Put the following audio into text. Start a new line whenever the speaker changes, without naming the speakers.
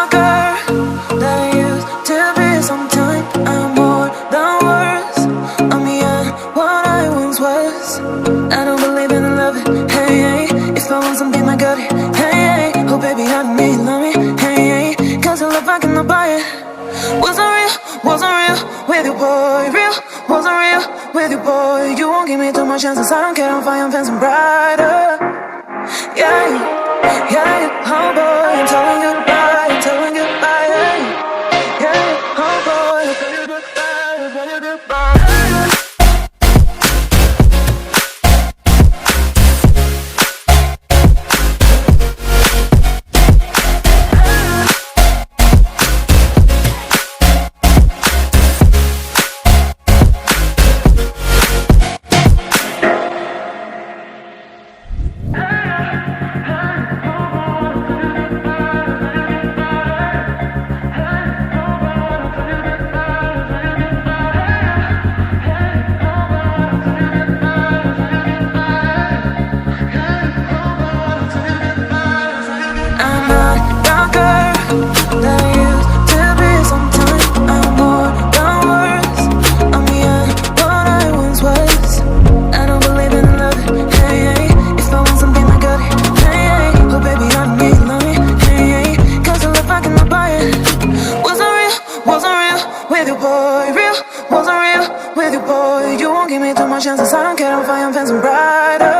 darker than I used to be. Sometimes I'm more than words. I'm beyond what I once was. I don't believe in love, hey, hey. If I want something, I got it, hey, hey. Oh baby, I don't need love me, hey, hey. Cause your love, I cannot buy it. Wasn't real with you, boy. Real, wasn't real with you, boy. You won't give me too much chances. I don't care, I'm fine, I'm fancy brighter. Yeah, yeah, oh boy, I'm telling you goodbye, I'm telling you goodbye, yeah, yeah, oh boy, I'm telling you goodbye, I'm telling you goodbye. With you, boy, you won't give me too much chances. I don't care, I'm fine, I'm fancy brighter.